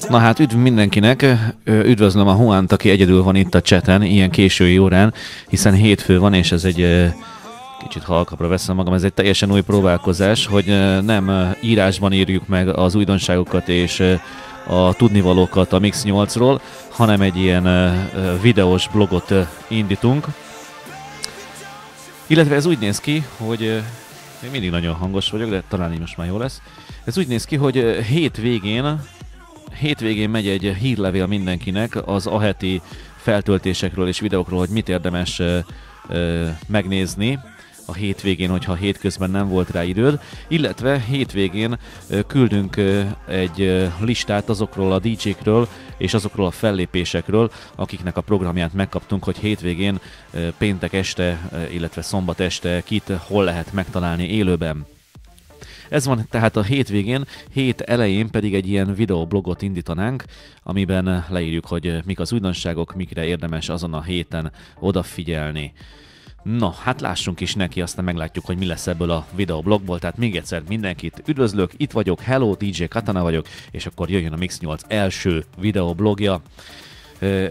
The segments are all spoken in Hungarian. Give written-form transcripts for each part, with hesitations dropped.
Na hát üdv mindenkinek, üdvözlöm a Juant, aki egyedül van itt a chaten, ilyen késői órán, hiszen hétfő van, és ez egy kicsit halkabbra veszem magam, ez egy teljesen új próbálkozás, hogy nem írásban írjuk meg az újdonságokat és a tudnivalókat a Mix 8-ról, hanem egy ilyen videós blogot indítunk. Illetve ez úgy néz ki, hogy én mindig nagyon hangos vagyok, de talán így most már jó lesz. Ez úgy néz ki, hogy hétvégén megy egy hírlevél mindenkinek az aheti feltöltésekről és videókról, hogy mit érdemes megnézni a hétvégén, hogyha hétközben nem volt rá időd, illetve hétvégén küldünk egy listát azokról a DJ-kről és azokról a fellépésekről, akiknek a programját megkaptunk, hogy hétvégén, péntek este, illetve szombat este kit hol lehet megtalálni élőben. Ez van tehát a hétvégén, hét elején pedig egy ilyen videoblogot indítanánk, amiben leírjuk, hogy mik az újdonságok, mikre érdemes azon a héten odafigyelni. No, hát lássunk is neki, aztán meglátjuk, hogy mi lesz ebből a videoblogból. Tehát még egyszer mindenkit üdvözlök, itt vagyok, hello, DJ Katana vagyok, és akkor jöjjön a Mix 8 első videoblogja.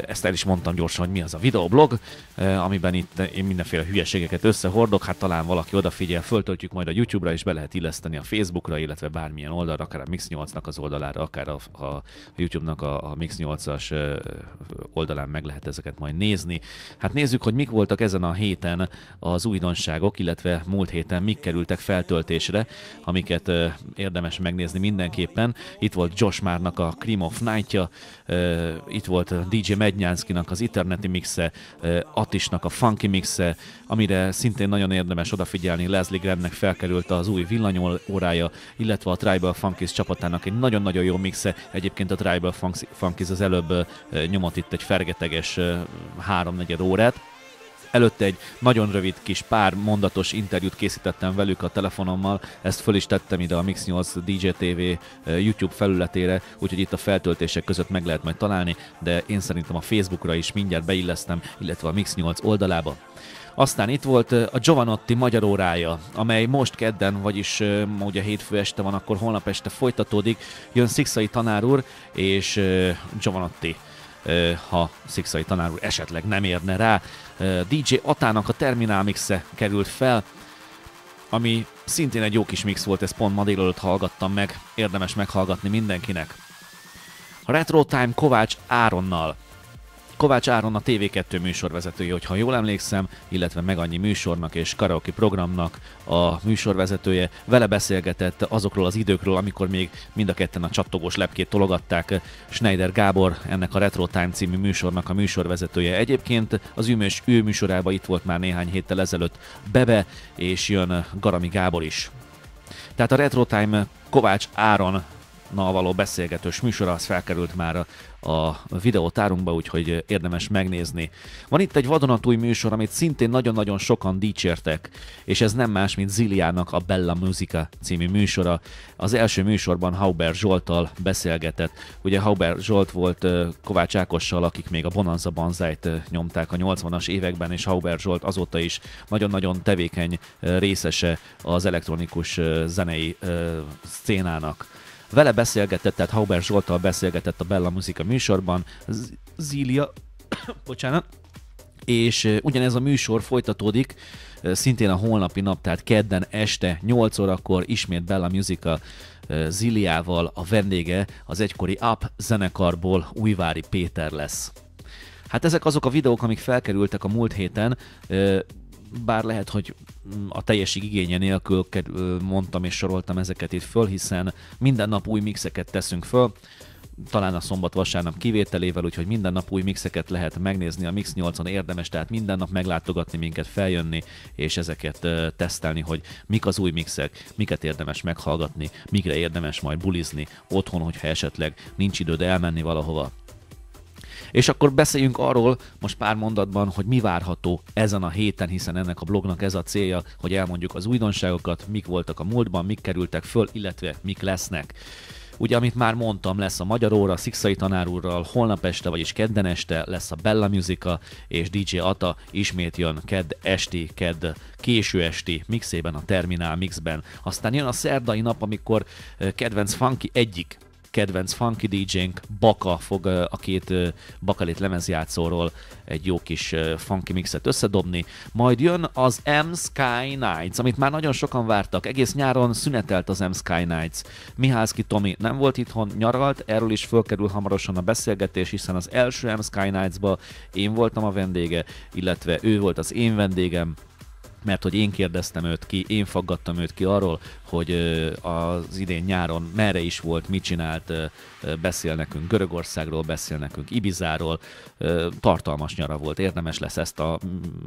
Ezt el is mondtam gyorsan, hogy mi az a videoblog, amiben itt én mindenféle hülyeségeket összehordok, hát talán valaki odafigyel, föltöltjük majd a YouTube-ra, és be lehet illeszteni a Facebookra, illetve bármilyen oldalra, akár a Mix 8-nak az oldalára, akár a YouTube-nak a Mix 8-as oldalán meg lehet ezeket majd nézni. Hát nézzük, hogy mik voltak ezen a héten az újdonságok, illetve múlt héten mik kerültek feltöltésre, amiket érdemes megnézni mindenképpen. Itt volt Josh Marrnak a Cream of Night-ja, itt volt DJ Mednyánszkinak az Eternity mixe, Attisnak a Funky mixe, amire szintén nagyon érdemes odafigyelni. Leslie Grahamnek felkerült az új villanyórája, illetve a Tribal Funkies csapatának egy nagyon-nagyon jó mixe. Egyébként a Tribal Funkies az előbb nyomott itt egy fergeteges 3-4 órát. Előtte egy nagyon rövid kis pár mondatos interjút készítettem velük a telefonommal, ezt föl is tettem ide a Mix 8 DJ TV YouTube felületére, úgyhogy itt a feltöltések között meg lehet majd találni, de én szerintem a Facebookra is mindjárt beillesztem, illetve a Mix 8 oldalába. Aztán itt volt a Giovanotti magyar órája, amely most kedden, vagyis ugye hétfő este van, akkor holnap este folytatódik, jön Szikszai tanár úr és Giovanotti, ha Szikszai tanár úr esetleg nem érne rá. DJ Atának a Terminál mixe került fel, ami szintén egy jó kis mix volt, ezt pont ma délelőtt hallgattam meg, érdemes meghallgatni mindenkinek. A Retro Time Kovács Áronnal. Kovács Áron a TV2 műsorvezetője, hogyha jól emlékszem, illetve Meg annyi műsornak és karaoke programnak a műsorvezetője. Vele beszélgetett azokról az időkről, amikor még mind a ketten a csattogós lepkét tologatták. Schneider Gábor, ennek a Retro Time című műsornak a műsorvezetője. Egyébként az ő műsorában itt volt már néhány héttel ezelőtt Bebe, és jön Garami Gábor is. Tehát a Retro Time Kovács Áron való beszélgetős műsora, az felkerült már a videótárunkba, úgyhogy érdemes megnézni. Van itt egy vadonatúj műsor, amit szintén nagyon-nagyon sokan dicsértek, és ez nem más, mint Ziliának a Bella Musica című műsora. Az első műsorban Hauber Zsolttal beszélgetett. Ugye Hauber Zsolt volt Kovács Ákossal, akik még a Bonanza Banzájt nyomták a 80-as években, és Hauber Zsolt azóta is nagyon-nagyon tevékeny részese az elektronikus zenei szcénának. Vele beszélgetett, tehát Hauber Zsolttal beszélgetett a Bella Musica műsorban, Zília, bocsánat, és ugyanez a műsor folytatódik, szintén a holnapi nap, tehát kedden este 8 órakor ismét Bella Musica Zíliával, a vendége az egykori Up zenekarból Újvári Péter lesz. Hát ezek azok a videók, amik felkerültek a múlt héten, bár lehet, hogy a teljesség igénye nélkül mondtam és soroltam ezeket itt föl, hiszen minden nap új mixeket teszünk föl, talán a szombat-vasárnap kivételével, úgyhogy minden nap új mixeket lehet megnézni a Mix 8-on, érdemes, tehát minden nap meglátogatni minket, feljönni, és ezeket tesztelni, hogy mik az új mixek, miket érdemes meghallgatni, mikre érdemes majd bulizni otthon, hogyha esetleg nincs időd elmenni valahova. És akkor beszéljünk arról most pár mondatban, hogy mi várható ezen a héten, hiszen ennek a blognak ez a célja, hogy elmondjuk az újdonságokat, mik voltak a múltban, mik kerültek föl, illetve mik lesznek. Ugye, amit már mondtam, lesz a Magyar Óra Szikszai tanár úrral, holnap este, vagyis kedden este lesz a Bella Musica, és DJ Ata ismét jön kedd késő esti mixében, a Terminál Mixben. Aztán jön a szerdai nap, amikor kedvenc funky DJ-nk Baka fog a két Bakelét lemezjátszóról egy jó kis funky mixet összedobni. Majd jön az M Sky Nights, amit már nagyon sokan vártak. Egész nyáron szünetelt az M Sky Nights. Mihálszky Tomi nem volt itthon, nyaralt, erről is fölkerül hamarosan a beszélgetés, hiszen az első M Sky Nights-ba én voltam a vendége, illetve ő volt az én vendégem, mert hogy én kérdeztem őt ki, én faggattam őt ki arról, hogy az idén nyáron merre is volt, mit csinált, beszél nekünk Görögországról, beszél nekünk Ibizáról, tartalmas nyara volt, érdemes lesz ezt a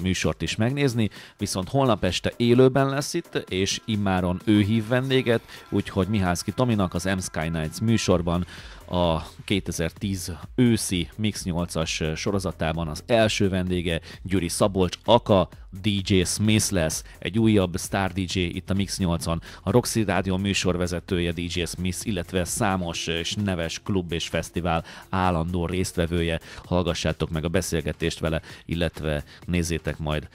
műsort is megnézni, viszont holnap este élőben lesz itt, és immáron ő hív vendéget, úgyhogy Mihálszky Tominak az M Sky Nights műsorban a 2010 őszi Mix 8-as sorozatában az első vendége Gyuri Szabolcs, aka DJ Smith lesz, egy újabb Star DJ itt a Mix 8-on, a Roxy Rádió műsorvezetője DJ Smith, illetve számos és neves klub és fesztivál állandó résztvevője. Hallgassátok meg a beszélgetést vele, illetve nézzétek majd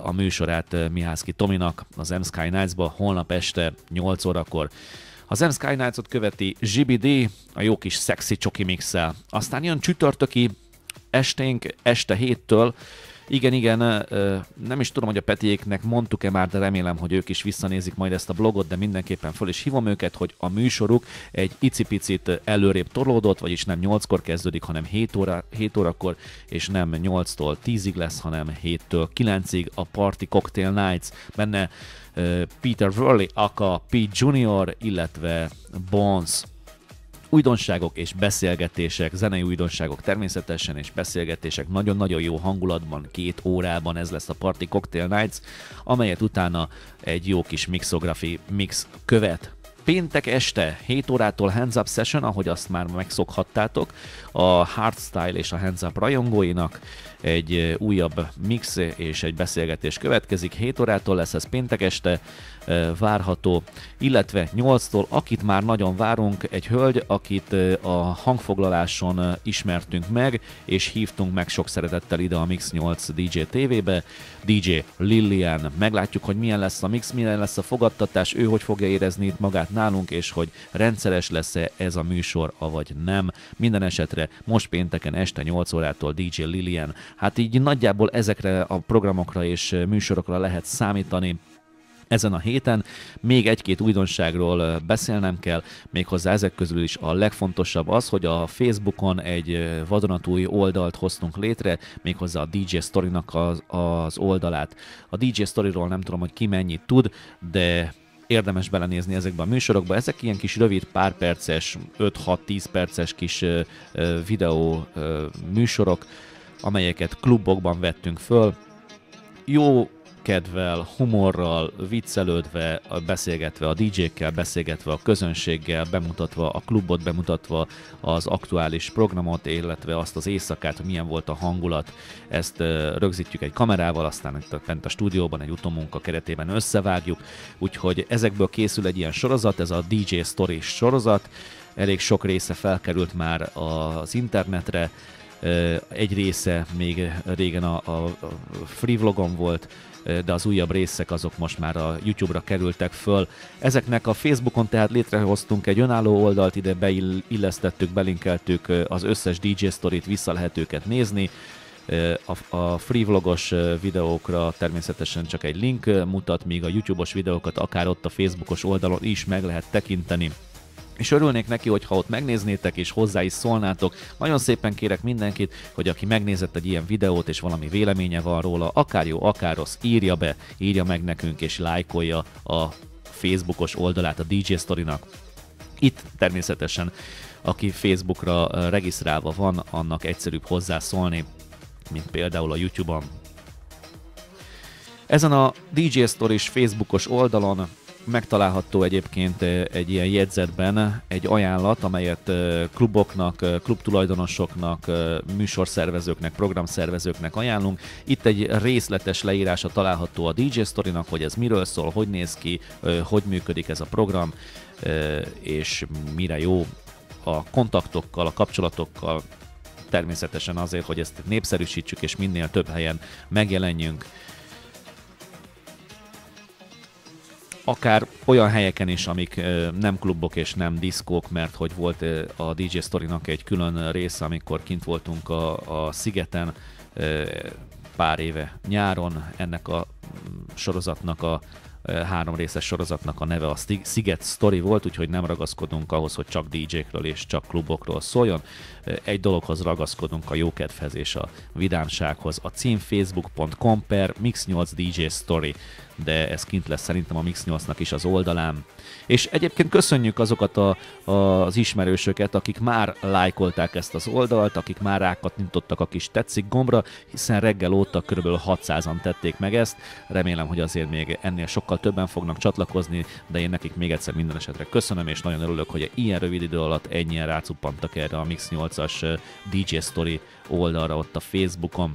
a műsorát Mihálszky Tominak az M Sky Nights-ba holnap este 8 órakor. Az M Sky Nights-ot követi GBD, a jó kis szexi csoki mixel. Aztán jön csütörtöki esténk, este 7-től. Igen, nem is tudom, hogy a Petiéknek mondtuk-e már, de remélem, hogy ők is visszanézik majd ezt a blogot, de mindenképpen föl is hívom őket, hogy a műsoruk egy icipicit előrébb torlódott, vagyis nem 8-kor kezdődik, hanem 7 órakor, és nem 8-tól 10-ig lesz, hanem 7-től 9-ig a Party Cocktail Nights. Benne Peter Worley, aka Pete Junior, illetve Bones. Újdonságok és beszélgetések, zenei újdonságok természetesen, és beszélgetések nagyon-nagyon jó hangulatban, 2 órában ez lesz a Party Cocktail Nights, amelyet utána egy jó kis mixography mix követ. Péntek este 7 órától Hands Up Session, ahogy azt már megszokhattátok, a Hardstyle és a Hands Up rajongóinak egy újabb mix és egy beszélgetés következik. 7 órától lesz ez péntek este várható, illetve 8-tól, akit már nagyon várunk, egy hölgy, akit a hangfoglaláson ismertünk meg, és hívtunk meg sok szeretettel ide a Mix 8 DJ TV-be, DJ Lilian. Meglátjuk, hogy milyen lesz a mix, milyen lesz a fogadtatás, ő hogy fogja érezni itt magát nálunk, és hogy rendszeres lesz-e ez a műsor, avagy nem. Minden esetre most pénteken este 8 órától DJ Lilian. Hát így nagyjából ezekre a programokra és műsorokra lehet számítani ezen a héten. Még egy-két újdonságról beszélnem kell, méghozzá ezek közül is a legfontosabb az, hogy a Facebookon egy vadonatúj oldalt hoztunk létre, méghozzá a DJ Story-nak az oldalát. A DJ Story-ról nem tudom, hogy ki mennyit tud, de érdemes belenézni ezekbe a műsorokba. Ezek ilyen kis rövid, pár perces, 5-6-10 perces kis videó műsorok, amelyeket klubokban vettünk föl. Jó kedvel, humorral, viccelődve, beszélgetve a DJ-kkel, beszélgetve a közönséggel, bemutatva a klubot, bemutatva az aktuális programot, illetve azt az éjszakát, hogy milyen volt a hangulat. Ezt rögzítjük egy kamerával, aztán fent a stúdióban egy utómunka keretében összevágjuk, úgyhogy ezekből készül egy ilyen sorozat, ez a DJ Story sorozat. Elég sok része felkerült már az internetre, egy része még régen a free vlogon volt, de az újabb részek azok most már a YouTube-ra kerültek föl. Ezeknek a Facebookon tehát létrehoztunk egy önálló oldalt, ide beillesztettük, belinkeltük az összes DJ Story-t, vissza lehet őket nézni. A free vlogos videókra természetesen csak egy link mutat, míg a YouTube-os videókat akár ott a Facebookos oldalon is meg lehet tekinteni. És örülnék neki, hogyha ott megnéznétek és hozzá is szólnátok. Nagyon szépen kérek mindenkit, hogy aki megnézett egy ilyen videót és valami véleménye van róla, akár jó, akár rossz, írja meg nekünk és lájkolja a Facebookos oldalát a DJ Story-nak. Itt természetesen, aki Facebookra regisztrálva van, annak egyszerűbb hozzászólni, mint például a YouTube-on. Ezen a DJ Story-s Facebookos oldalon Megtalálható egyébként egy ilyen jegyzetben egy ajánlat, amelyet kluboknak, klubtulajdonosoknak, műsorszervezőknek, programszervezőknek ajánlunk. Itt egy részletes leírása található a DJ Storynak, hogy ez miről szól, hogy néz ki, hogy működik ez a program, és mire jó a kontaktokkal, a kapcsolatokkal, természetesen azért, hogy ezt népszerűsítsük, és minél több helyen megjelenjünk. Akár olyan helyeken is, amik nem klubok és nem diszkók, mert hogy volt a DJ Storynak egy külön része, amikor kint voltunk a Szigeten pár éve nyáron. Ennek a sorozatnak, a 3 részes sorozatnak a neve a Sziget Story volt, úgyhogy nem ragaszkodunk ahhoz, hogy csak DJ-kről és csak klubokról szóljon. Egy dologhoz ragaszkodunk, a jókedvhez és a vidámsághoz. A cím facebook.com/Mix8 DJ Story, de ez kint lesz szerintem a Mix8-nak is az oldalán. És egyébként köszönjük azokat az ismerősöket, akik már lájkolták ezt az oldalt, akik már rákattintottak a kis tetszik gombra, hiszen reggel óta kb. 600-an tették meg ezt. Remélem, hogy azért még ennél sokkal többen fognak csatlakozni, de én nekik még egyszer minden esetre köszönöm, és nagyon örülök, hogy ilyen rövid idő alatt ennyien rácuppantak erre a Mix8-as DJ Story oldalra ott a Facebookon.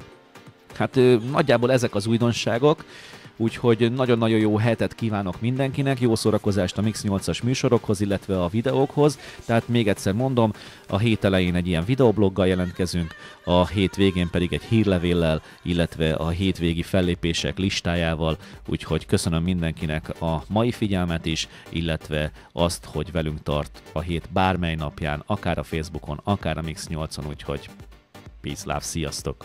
Hát nagyjából ezek az újdonságok, úgyhogy nagyon-nagyon jó hetet kívánok mindenkinek, jó szórakozást a Mix8-as műsorokhoz, illetve a videókhoz. Tehát még egyszer mondom, a hét elején egy ilyen videobloggal jelentkezünk, a hét végén pedig egy hírlevéllel, illetve a hétvégi fellépések listájával, úgyhogy köszönöm mindenkinek a mai figyelmet is, illetve azt, hogy velünk tart a hét bármely napján, akár a Facebookon, akár a Mix8-on, úgyhogy peace, love, sziasztok!